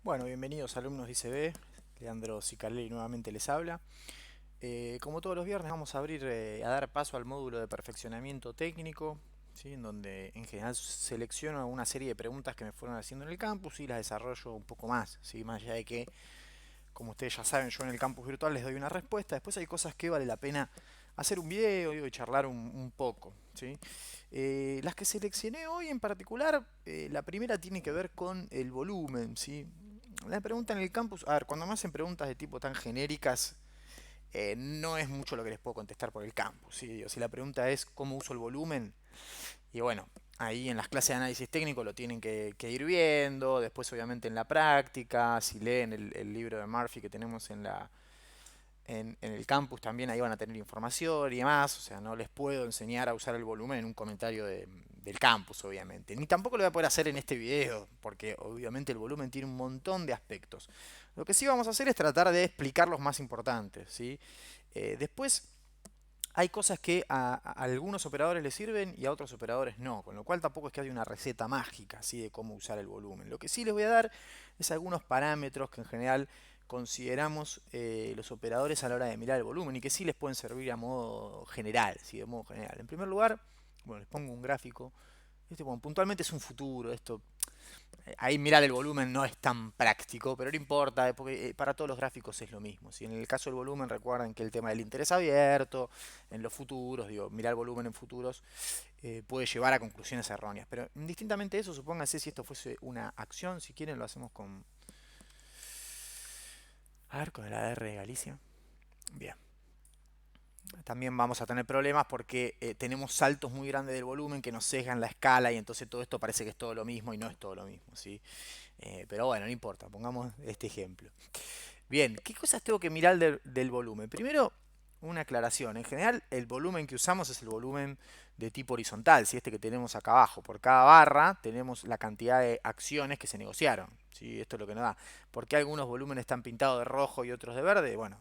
Bueno, bienvenidos alumnos de ICB, Leandro Cicalelli nuevamente les habla. Como todos los viernes vamos a a dar paso al módulo de perfeccionamiento técnico, ¿sí? En donde en general selecciono una serie de preguntas que me fueron haciendo en el campus y las desarrollo un poco más, ¿sí? Más allá de que, como ustedes ya saben, yo en el campus virtual les doy una respuesta. Después hay cosas que vale la pena hacer un video y charlar un poco, ¿sí? Las que seleccioné hoy en particular, la primera tiene que ver con el volumen, ¿sí? La pregunta en el campus, a ver, cuando me hacen preguntas de tipo tan genéricas, no es mucho lo que les puedo contestar por el campus, ¿sí? Digo, si la pregunta es cómo uso el volumen, y bueno, ahí en las clases de análisis técnico lo tienen que ir viendo, después obviamente en la práctica, si leen el libro de Murphy que tenemos en el campus también ahí van a tener información y demás, o sea, no les puedo enseñar a usar el volumen en un comentario del campus, obviamente. Ni tampoco lo voy a poder hacer en este video, porque obviamente el volumen tiene un montón de aspectos. Lo que sí vamos a hacer es tratar de explicar los más importantes, ¿sí? Después hay cosas que a algunos operadores les sirven y a otros operadores no, con lo cual tampoco es que haya una receta mágica, ¿sí? De cómo usar el volumen. Lo que sí les voy a dar es algunos parámetros que en general consideramos los operadores a la hora de mirar el volumen y que sí les pueden servir a modo general, ¿sí? De modo general. En primer lugar, bueno, les pongo un gráfico. Bueno, puntualmente es un futuro, esto ahí mirar el volumen no es tan práctico, pero no importa, porque para todos los gráficos es lo mismo. Si en el caso del volumen recuerden que el tema del interés abierto, en los futuros, digo, mirar volumen en futuros puede llevar a conclusiones erróneas. Pero indistintamente de eso, supónganse si esto fuese una acción, si quieren lo hacemos con, a ver, con el ADR de Galicia. Bien. También vamos a tener problemas porque tenemos saltos muy grandes del volumen que nos sesgan la escala y entonces todo esto parece que es todo lo mismo y no es todo lo mismo, ¿sí? Pero bueno, no importa, pongamos este ejemplo. Bien, ¿qué cosas tengo que mirar del volumen? Primero, una aclaración. En general, el volumen que usamos es el volumen de tipo horizontal, si este que tenemos acá abajo. Por cada barra tenemos la cantidad de acciones que se negociaron. ¿Sí? Esto es lo que nos da. ¿Por qué algunos volúmenes están pintados de rojo y otros de verde? Bueno,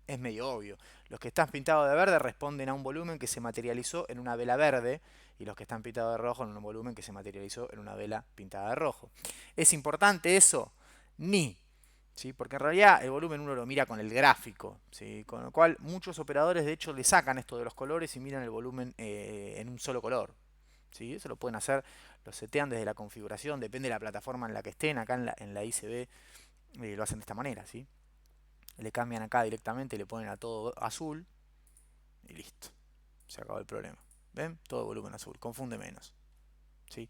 es medio obvio. Los que están pintados de verde responden a un volumen que se materializó en una vela verde y los que están pintados de rojo en un volumen que se materializó en una vela pintada de rojo. ¿Es importante eso? Ni. ¿Sí? Porque en realidad el volumen uno lo mira con el gráfico, ¿sí? Con lo cual muchos operadores de hecho le sacan esto de los colores y miran el volumen en un solo color. ¿Sí? Eso lo pueden hacer, lo setean desde la configuración, depende de la plataforma en la que estén, acá en la ICB lo hacen de esta manera, ¿sí? Le cambian acá directamente, le ponen a todo azul y listo, se acabó el problema. ¿Ven? Todo volumen azul, confunde menos. ¿Sí?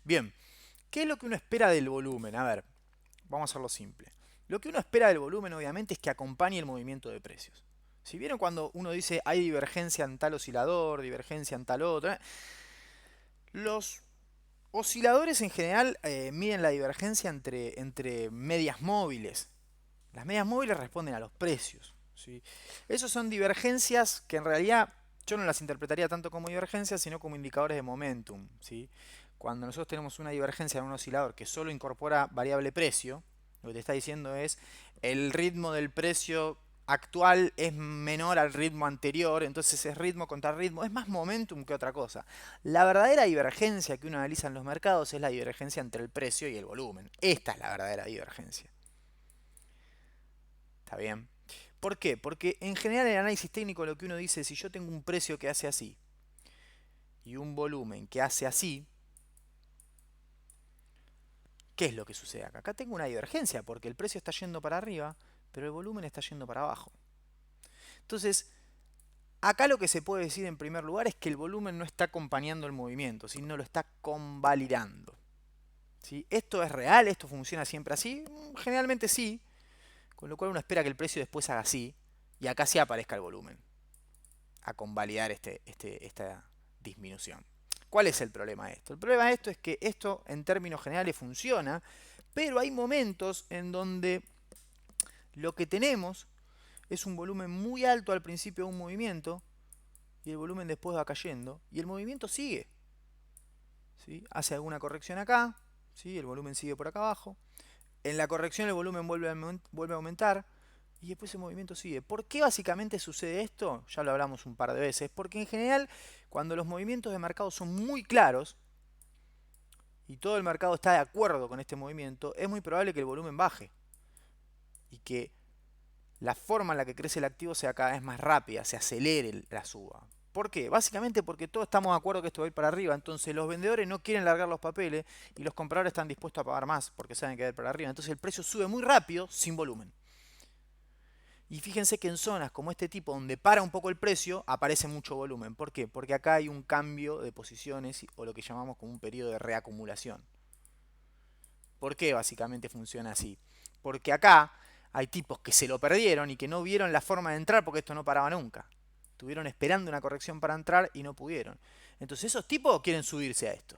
Bien, ¿qué es lo que uno espera del volumen? A ver, vamos a hacerlo simple. Lo que uno espera del volumen, obviamente, es que acompañe el movimiento de precios. Si vieron cuando uno dice hay divergencia en tal oscilador, divergencia en tal otra, los osciladores en general miden la divergencia entre medias móviles. Las medias móviles responden a los precios. ¿Sí? Esas son divergencias que en realidad yo no las interpretaría tanto como divergencias, sino como indicadores de momentum. ¿Sí? Cuando nosotros tenemos una divergencia en un oscilador que solo incorpora variable precio, lo que te está diciendo es el ritmo del precio actual es menor al ritmo anterior, entonces es ritmo contra ritmo, es más momentum que otra cosa. La verdadera divergencia que uno analiza en los mercados es la divergencia entre el precio y el volumen. Esta es la verdadera divergencia. ¿Está bien? ¿Por qué? Porque en general en el análisis técnico lo que uno dice es si yo tengo un precio que hace así y un volumen que hace así, ¿qué es lo que sucede acá? Acá tengo una divergencia porque el precio está yendo para arriba, pero el volumen está yendo para abajo. Entonces, acá lo que se puede decir en primer lugar es que el volumen no está acompañando el movimiento, sino lo está convalidando. ¿Sí? ¿Esto es real? ¿Esto funciona siempre así? Generalmente sí, con lo cual uno espera que el precio después haga así y acá sí aparezca el volumen a convalidar esta disminución. ¿Cuál es el problema de esto? El problema de esto es que esto en términos generales funciona, pero hay momentos en donde lo que tenemos es un volumen muy alto al principio de un movimiento y el volumen después va cayendo y el movimiento sigue. ¿Sí? Hace alguna corrección acá, ¿sí? El volumen sigue por acá abajo. En la corrección el volumen vuelve a aumentar y después el movimiento sigue. ¿Por qué básicamente sucede esto? Ya lo hablamos un par de veces. Porque en general, cuando los movimientos de mercado son muy claros y todo el mercado está de acuerdo con este movimiento, es muy probable que el volumen baje y que la forma en la que crece el activo sea cada vez más rápida, se acelere la suba. ¿Por qué? Básicamente porque todos estamos de acuerdo que esto va a ir para arriba, entonces los vendedores no quieren largar los papeles y los compradores están dispuestos a pagar más porque saben que va a ir para arriba. Entonces el precio sube muy rápido sin volumen. Y fíjense que en zonas como este tipo, donde para un poco el precio, aparece mucho volumen. ¿Por qué? Porque acá hay un cambio de posiciones o lo que llamamos como un periodo de reacumulación. ¿Por qué básicamente funciona así? Porque acá hay tipos que se lo perdieron y que no vieron la forma de entrar porque esto no paraba nunca. Estuvieron esperando una corrección para entrar y no pudieron. Entonces esos tipos quieren subirse a esto.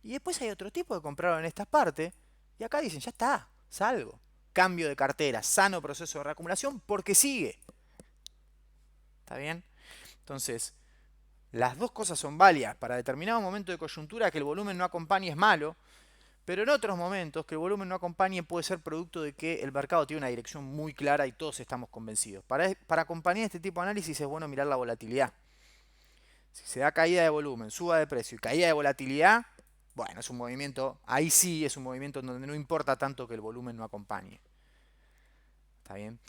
Y después hay otro tipo que compraron en estas partes y acá dicen, ya está, salgo. Cambio de cartera, sano proceso de reacumulación porque sigue. ¿Está bien? Entonces, las dos cosas son válidas. Para determinado momento de coyuntura que el volumen no acompañe es malo, pero en otros momentos que el volumen no acompañe puede ser producto de que el mercado tiene una dirección muy clara y todos estamos convencidos. Para acompañar este tipo de análisis es bueno mirar la volatilidad. Si se da caída de volumen, suba de precio y caída de volatilidad, bueno, es un movimiento, ahí sí es un movimiento en donde no importa tanto que el volumen no acompañe. ¿Está bien?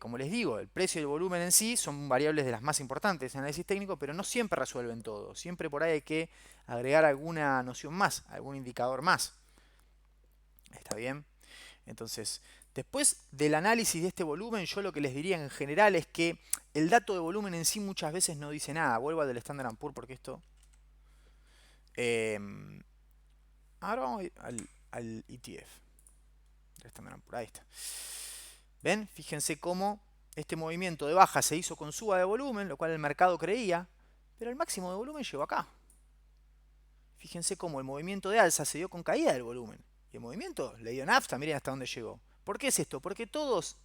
Como les digo, el precio y el volumen en sí son variables de las más importantes en análisis técnico, pero no siempre resuelven todo. Siempre por ahí hay que agregar alguna noción más, algún indicador más. ¿Está bien? Entonces, después del análisis de este volumen, yo lo que les diría en general es que el dato de volumen en sí muchas veces no dice nada. Vuelvo al del Standard & Poor's porque esto... ahora vamos al ETF. El Standard & Poor's, ahí está. ¿Ven? Fíjense cómo este movimiento de baja se hizo con suba de volumen, lo cual el mercado creía, pero el máximo de volumen llegó acá. Fíjense cómo el movimiento de alza se dio con caída del volumen. Y el movimiento le dio nafta, miren hasta dónde llegó. ¿Por qué es esto? Porque todos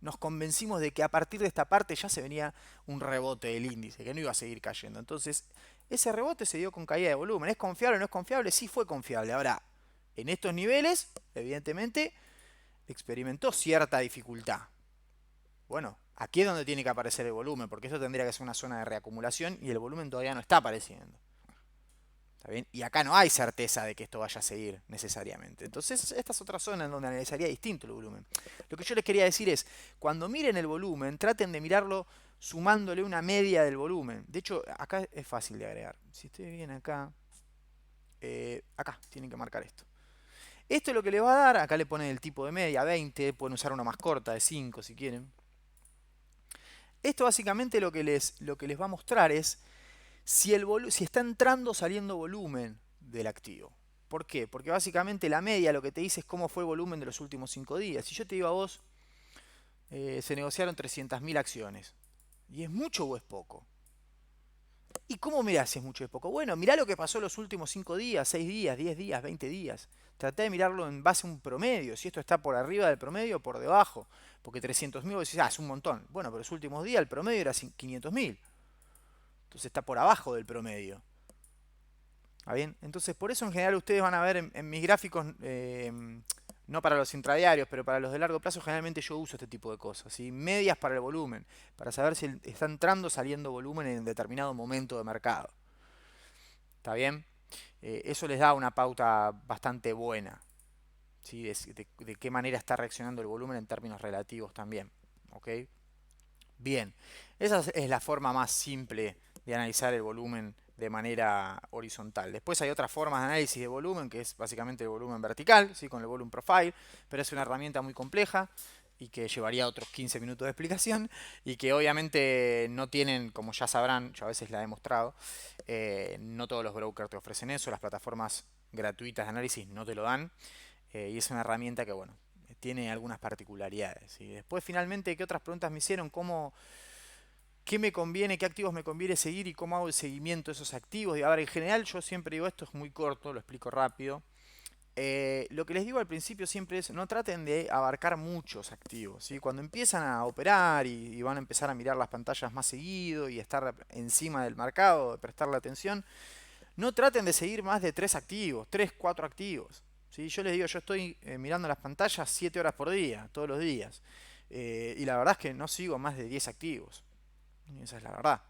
nos convencimos de que a partir de esta parte ya se venía un rebote del índice, que no iba a seguir cayendo. Entonces, ese rebote se dio con caída de volumen. ¿Es confiable o no es confiable? Sí fue confiable. Ahora, en estos niveles, evidentemente, experimentó cierta dificultad. Bueno, aquí es donde tiene que aparecer el volumen, porque esto tendría que ser una zona de reacumulación y el volumen todavía no está apareciendo. ¿Está bien? Y acá no hay certeza de que esto vaya a seguir necesariamente. Entonces, esta es otra zona en donde analizaría distinto el volumen. Lo que yo les quería decir es, cuando miren el volumen, traten de mirarlo sumándole una media del volumen. De hecho, acá es fácil de agregar. Si ustedes vienen acá, acá tienen que marcar esto. Esto es lo que le va a dar, acá le ponen el tipo de media, 20, pueden usar una más corta, de 5 si quieren. Esto básicamente lo que les va a mostrar es si está entrando o saliendo volumen del activo. ¿Por qué? Porque básicamente la media lo que te dice es cómo fue el volumen de los últimos 5 días. Si yo te digo a vos, se negociaron 300.000 acciones. ¿Y es mucho o es poco? ¿Y cómo mirás si es mucho o es poco? Bueno, mirá lo que pasó los últimos 5 días, 6 días, 10 días, 20 días. Tratá de mirarlo en base a un promedio. Si esto está por arriba del promedio o por debajo. Porque 300.000 vos decís, es un montón. Bueno, pero los últimos días el promedio era 500.000. Entonces está por abajo del promedio. ¿Está bien? Entonces por eso en general ustedes van a ver en mis gráficos, no para los intradiarios, pero para los de largo plazo, generalmente yo uso este tipo de cosas. ¿Sí? Medias para el volumen, para saber si está entrando o saliendo volumen en determinado momento de mercado. ¿Está bien? Eso les da una pauta bastante buena. ¿Sí? De qué manera está reaccionando el volumen en términos relativos también. ¿Ok? Bien, esa es la forma más simple de analizar el volumen de manera horizontal. Después hay otras formas de análisis de volumen, que es básicamente el volumen vertical, ¿sí? Con el volume profile, pero es una herramienta muy compleja y que llevaría otros 15 minutos de explicación y que obviamente no tienen, como ya sabrán, yo a veces la he mostrado, no todos los brokers te ofrecen eso, las plataformas gratuitas de análisis no te lo dan y es una herramienta que, bueno, tiene algunas particularidades. Y después finalmente, ¿qué otras preguntas me hicieron? ¿Qué me conviene, qué activos me conviene seguir y cómo hago el seguimiento de esos activos? Y ahora, en general, yo siempre digo esto, es muy corto, lo explico rápido. Lo que les digo al principio siempre es, no traten de abarcar muchos activos. ¿Sí? Cuando empiezan a operar y van a empezar a mirar las pantallas más seguido y estar encima del mercado, de prestarle atención, no traten de seguir más de 3 activos, 3, 4 activos. ¿Sí? Yo les digo, yo estoy mirando las pantallas 7 horas por día, todos los días. Y la verdad es que no sigo más de 10 activos. Esa es la verdad.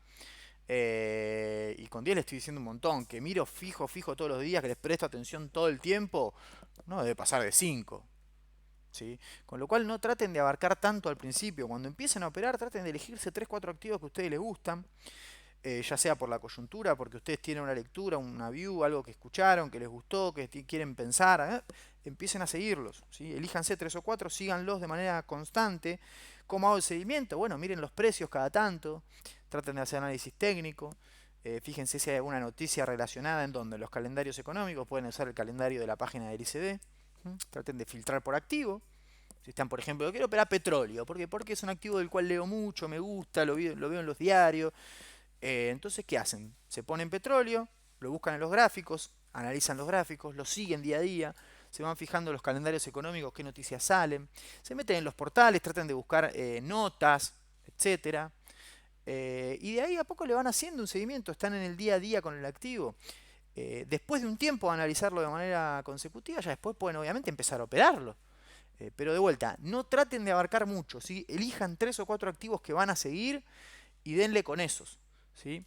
Y con 10 le estoy diciendo un montón, que miro fijo, fijo todos los días, que les presto atención todo el tiempo, no debe pasar de 5. ¿Sí? Con lo cual no traten de abarcar tanto al principio. Cuando empiecen a operar, traten de elegirse 3 4 activos que a ustedes les gustan, ya sea por la coyuntura, porque ustedes tienen una lectura, una view, algo que escucharon, que les gustó, que quieren pensar, empiecen a seguirlos. ¿Sí? Elíjanse 3 o 4, síganlos de manera constante. ¿Cómo hago el seguimiento? Bueno, miren los precios cada tanto, traten de hacer análisis técnico. Fíjense si hay alguna noticia relacionada en donde los calendarios económicos pueden usar el calendario de la página del ICD. Traten de filtrar por activo. Si están, por ejemplo, yo quiero operar petróleo, ¿por qué? Porque es un activo del cual leo mucho, me gusta, lo veo en los diarios. Entonces, ¿qué hacen? Se ponen petróleo, lo buscan en los gráficos, analizan los gráficos, lo siguen día a día, se van fijando los calendarios económicos, qué noticias salen, se meten en los portales, tratan de buscar notas, etcétera. Y de ahí a poco le van haciendo un seguimiento, están en el día a día con el activo. Después de un tiempo de analizarlo de manera consecutiva, ya después pueden obviamente empezar a operarlo. Pero de vuelta, no traten de abarcar mucho, ¿sí? Elijan 3 o 4 activos que van a seguir y denle con esos, ¿sí?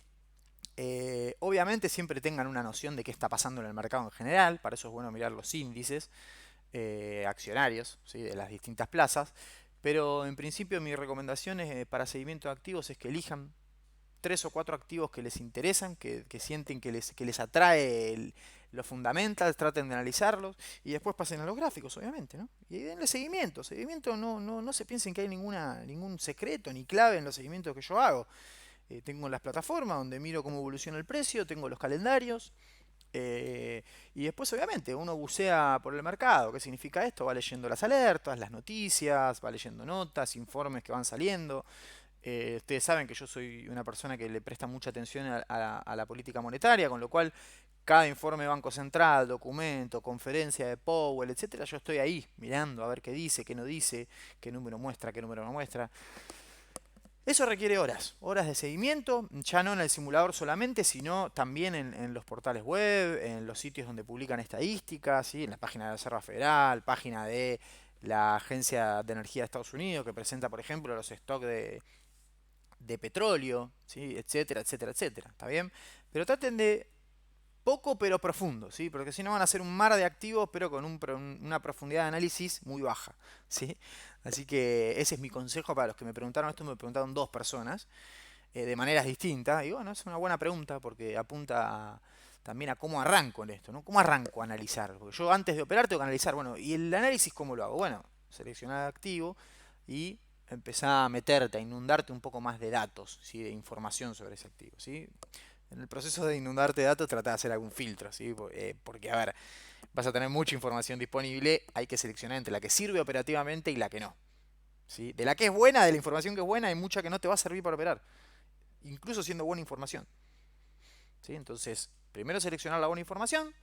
Obviamente siempre tengan una noción de qué está pasando en el mercado en general, para eso es bueno mirar los índices accionarios, ¿sí? De las distintas plazas, pero en principio mi recomendación para seguimiento de activos es que elijan 3 o 4 activos que les interesan, que sienten que les atrae los fundamentals, traten de analizarlos y después pasen a los gráficos, obviamente, ¿no? Y denle seguimiento. Seguimiento no se piensen que hay ningún secreto ni clave en los seguimientos que yo hago. Tengo las plataformas donde miro cómo evoluciona el precio, tengo los calendarios. Y después, obviamente, uno bucea por el mercado. ¿Qué significa esto? Va leyendo las alertas, las noticias, va leyendo notas, informes que van saliendo. Ustedes saben que yo soy una persona que le presta mucha atención a la política monetaria, con lo cual cada informe de Banco Central, documento, conferencia de Powell, etcétera, yo estoy ahí mirando a ver qué dice, qué no dice, qué número muestra, qué número no muestra. Eso requiere horas, horas de seguimiento, ya no en el simulador solamente, sino también en los portales web, en los sitios donde publican estadísticas, ¿sí? En la página de la Reserva Federal, página de la Agencia de Energía de Estados Unidos, que presenta, por ejemplo, los stocks de petróleo, ¿sí? Etcétera, etcétera, etcétera. ¿Está bien? Pero traten de poco pero profundo, ¿sí? Porque si no van a ser un mar de activos, pero con una profundidad de análisis muy baja, ¿sí? Así que ese es mi consejo para los que me preguntaron esto. Me preguntaron 2 personas de maneras distintas. Y bueno, es una buena pregunta porque apunta también a cómo arranco en esto, ¿no? ¿Cómo arranco a analizar? Porque yo antes de operar tengo que analizar, bueno, ¿y el análisis cómo lo hago? Bueno, seleccionar activo y empezar a meterte, a inundarte un poco más de datos, ¿sí? De información sobre ese activo, ¿sí? En el proceso de inundarte de datos trata de hacer algún filtro, ¿sí? Porque, a ver, vas a tener mucha información disponible, hay que seleccionar entre la que sirve operativamente y la que no. ¿Sí? De la que es buena, de la información que es buena, hay mucha que no te va a servir para operar, incluso siendo buena información. ¿Sí? Entonces, primero seleccionar la buena información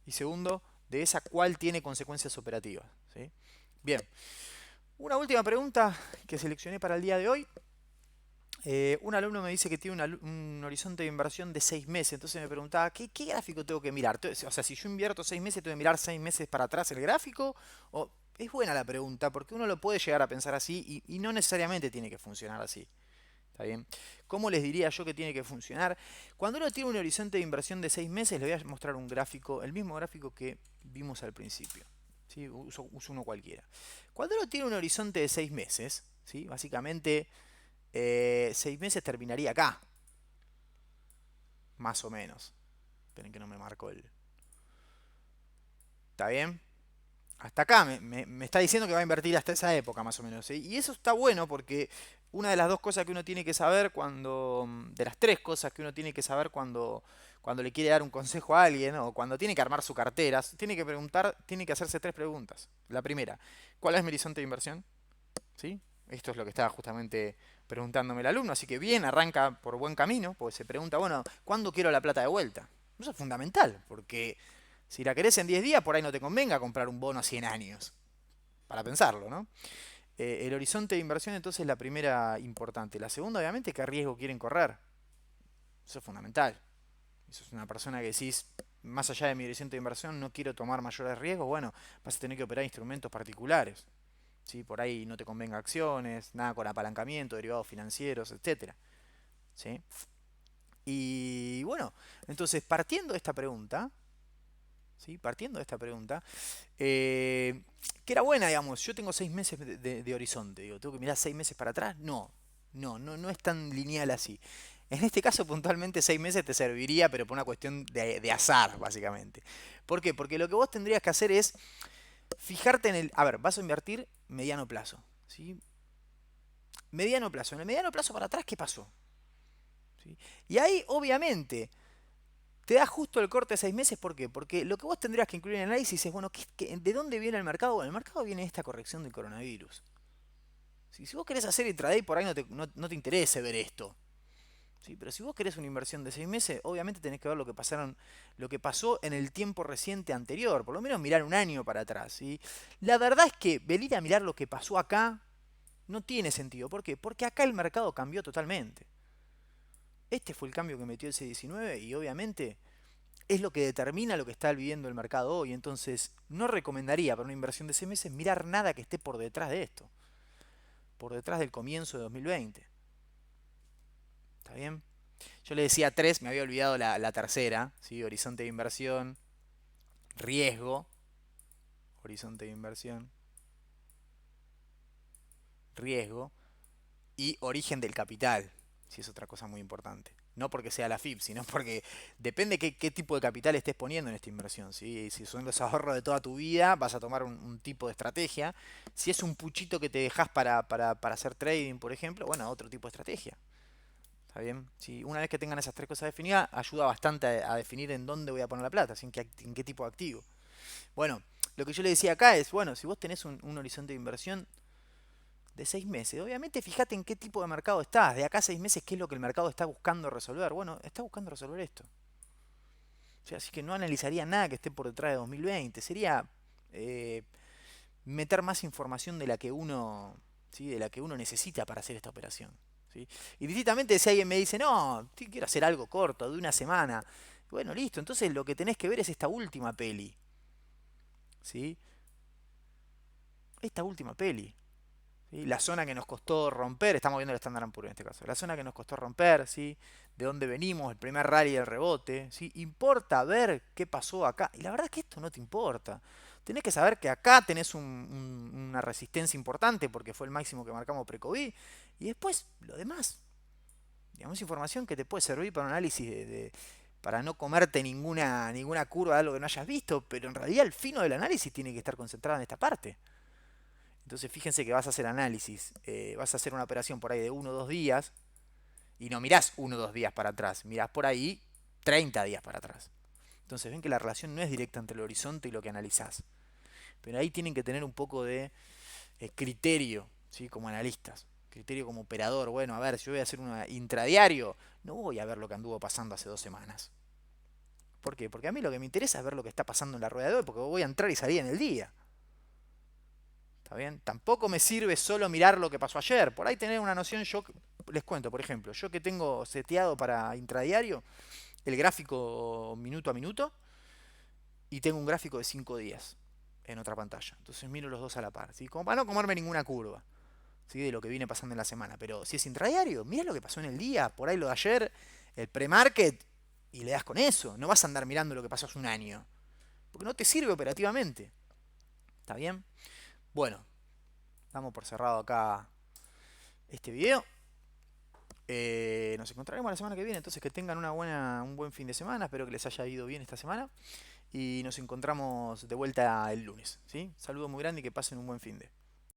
y segundo, de esa cuál tiene consecuencias operativas. ¿Sí? Bien, una última pregunta que seleccioné para el día de hoy. Un alumno me dice que tiene un horizonte de inversión de 6 meses, entonces me preguntaba, ¿qué gráfico tengo que mirar? O sea, si yo invierto 6 meses, ¿tengo que mirar 6 meses para atrás el gráfico? O, es buena la pregunta, porque uno lo puede llegar a pensar así y no necesariamente tiene que funcionar así. ¿Está bien? ¿Cómo les diría yo que tiene que funcionar? Cuando uno tiene un horizonte de inversión de 6 meses, les voy a mostrar un gráfico, el mismo gráfico que vimos al principio. ¿Sí? Uso uno cualquiera. Cuando uno tiene un horizonte de 6 meses, ¿sí? Básicamente 6 meses terminaría acá, más o menos. Esperen que no me marco el... ¿Está bien? Hasta acá me está diciendo que va a invertir hasta esa época, más o menos. ¿Sí? Y eso está bueno porque una de las 2 cosas que uno tiene que saber cuando... De las 3 cosas que uno tiene que saber cuando le quiere dar un consejo a alguien o cuando tiene que armar su cartera, tiene que preguntar, tiene que hacerse 3 preguntas. La primera, ¿cuál es mi horizonte de inversión? ¿Sí? Esto es lo que estaba justamente preguntándome el alumno, así que bien, arranca por buen camino, porque se pregunta, bueno, ¿cuándo quiero la plata de vuelta? Eso es fundamental, porque si la querés en 10 días, por ahí no te convenga comprar un bono a 100 años, para pensarlo, ¿no? El horizonte de inversión entonces es la primera importante. La segunda, obviamente, ¿qué riesgo quieren correr? Eso es fundamental. Eso es una persona que decís, más allá de mi horizonte de inversión, no quiero tomar mayores riesgos, bueno, vas a tener que operar instrumentos particulares. ¿Sí? Por ahí no te convenga acciones, nada con apalancamiento, derivados financieros, etcétera. ¿Sí? Y bueno, entonces partiendo de esta pregunta, ¿sí? Partiendo de esta pregunta, que era buena, digamos, yo tengo 6 meses de horizonte, digo, ¿tengo que mirar 6 meses para atrás? No, no es tan lineal así. En este caso, puntualmente, 6 meses te serviría, pero por una cuestión de azar, básicamente. ¿Por qué? Porque lo que vos tendrías que hacer es fijarte en el... A ver, vas a invertir mediano plazo, ¿sí? Mediano plazo. En el mediano plazo para atrás, ¿qué pasó? ¿Sí? Y ahí, obviamente, te da justo el corte de 6 meses. ¿Por qué? Porque lo que vos tendrías que incluir en el análisis es, bueno, ¿de dónde viene el mercado? Bueno, el mercado viene de esta corrección del coronavirus. Si vos querés hacer intraday, por ahí no te interese ver esto. ¿Sí? Pero si vos querés una inversión de 6 meses, obviamente tenés que ver lo que pasó en el tiempo reciente anterior. Por lo menos mirar un año para atrás. ¿Sí? La verdad es que venir a mirar lo que pasó acá no tiene sentido. ¿Por qué? Porque acá el mercado cambió totalmente. Este fue el cambio que metió el C19 y obviamente es lo que determina lo que está viviendo el mercado hoy. Entonces, no recomendaría para una inversión de 6 meses mirar nada que esté por detrás de esto, por detrás del comienzo de 2020. ¿Está bien? Yo le decía tres, me había olvidado la tercera, ¿sí? Horizonte de inversión, riesgo, horizonte de inversión, riesgo y origen del capital, si es otra cosa muy importante. No porque sea la FIP, sino porque depende qué tipo de capital estés poniendo en esta inversión. ¿Sí? Si son los ahorros de toda tu vida, vas a tomar un tipo de estrategia. Si es un puchito que te dejas para hacer trading, por ejemplo, bueno, otro tipo de estrategia. ¿Está bien? Si una vez que tengan esas tres cosas definidas, ayuda bastante a definir en dónde voy a poner la plata, en qué tipo de activo. Bueno, lo que yo le decía acá es, bueno, si vos tenés un horizonte de inversión de 6 meses. Obviamente fíjate en qué tipo de mercado estás. De acá a 6 meses, ¿qué es lo que el mercado está buscando resolver? Bueno, está buscando resolver esto. O sea, así que no analizaría nada que esté por detrás de 2020. Sería eh, meter más información de la que uno, ¿sí? De la que uno necesita para hacer esta operación. ¿Sí? Y distintamente si alguien me dice, no, quiero hacer algo corto, de una semana. Bueno, listo. Entonces lo que tenés que ver es esta última peli. ¿Sí? Esta última peli. ¿Sí? La zona que nos costó romper, estamos viendo el Standard Poor's en este caso, la zona que nos costó romper, ¿sí? De dónde venimos, el primer rally del rebote, ¿sí? Importa ver qué pasó acá. Y la verdad es que esto no te importa. Tenés que saber que acá tenés una resistencia importante porque fue el máximo que marcamos pre-COVID. Y después, lo demás. Digamos, información que te puede servir para un análisis para no comerte ninguna curva de algo que no hayas visto, pero en realidad el fino del análisis tiene que estar concentrado en esta parte. Entonces fíjense que vas a hacer análisis, vas a hacer una operación por ahí de 1 o 2 días y no mirás 1 o 2 días para atrás, mirás por ahí 30 días para atrás. Entonces ven que la relación no es directa entre el horizonte y lo que analizás. Pero ahí tienen que tener un poco de criterio, ¿sí? Como analistas, criterio como operador. Bueno, a ver, si yo voy a hacer un intradiario, no voy a ver lo que anduvo pasando hace 2 semanas. ¿Por qué? Porque a mí lo que me interesa es ver lo que está pasando en la rueda de hoy, porque voy a entrar y salir en el día. ¿Está bien? Tampoco me sirve solo mirar lo que pasó ayer. Por ahí tener una noción, yo les cuento, por ejemplo, yo que tengo seteado para intradiario el gráfico minuto a minuto y tengo un gráfico de 5 días en otra pantalla. Entonces miro los dos a la par, ¿sí? Como para no comerme ninguna curva, ¿sí? De lo que viene pasando en la semana. Pero si es intradiario, mira lo que pasó en el día, por ahí lo de ayer, el pre-market, y le das con eso. No vas a andar mirando lo que pasó hace un año. Porque no te sirve operativamente. ¿Está bien? Bueno, damos por cerrado acá este video. Nos encontraremos la semana que viene, entonces que tengan un buen fin de semana, espero que les haya ido bien esta semana y nos encontramos de vuelta el lunes, ¿sí? Saludos muy grande y que pasen un buen fin de.